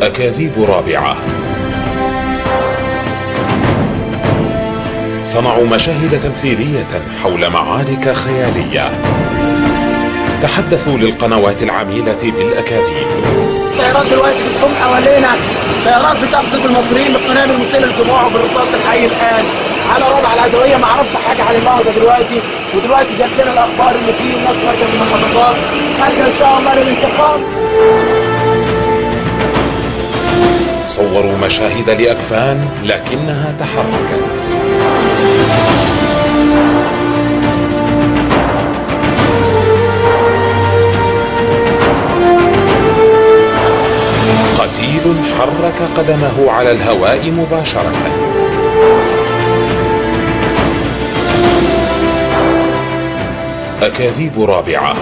أكاذيب رابعة. صنعوا مشاهد تمثيلية حول معارك خيالية. تحدثوا للقنوات العميلة بالأكاذيب. الطيارات دلوقتي بتحوم حوالينا، طيارات بتقصف المصريين بقنابل مسيلة للدموع وبالرصاص الحي الآن على رابعة العدوية. ما اعرفش حاجة عن النهضة دلوقتي، ودلوقتي جات لنا الأخبار إن في ناس خارجة من المحافظات خارجة إن شاء الله للانتقام. صوروا مشاهد لأكفان لكنها تحركت. قتيل حرك قدمه على الهواء مباشرة. أكاذيب رابعة.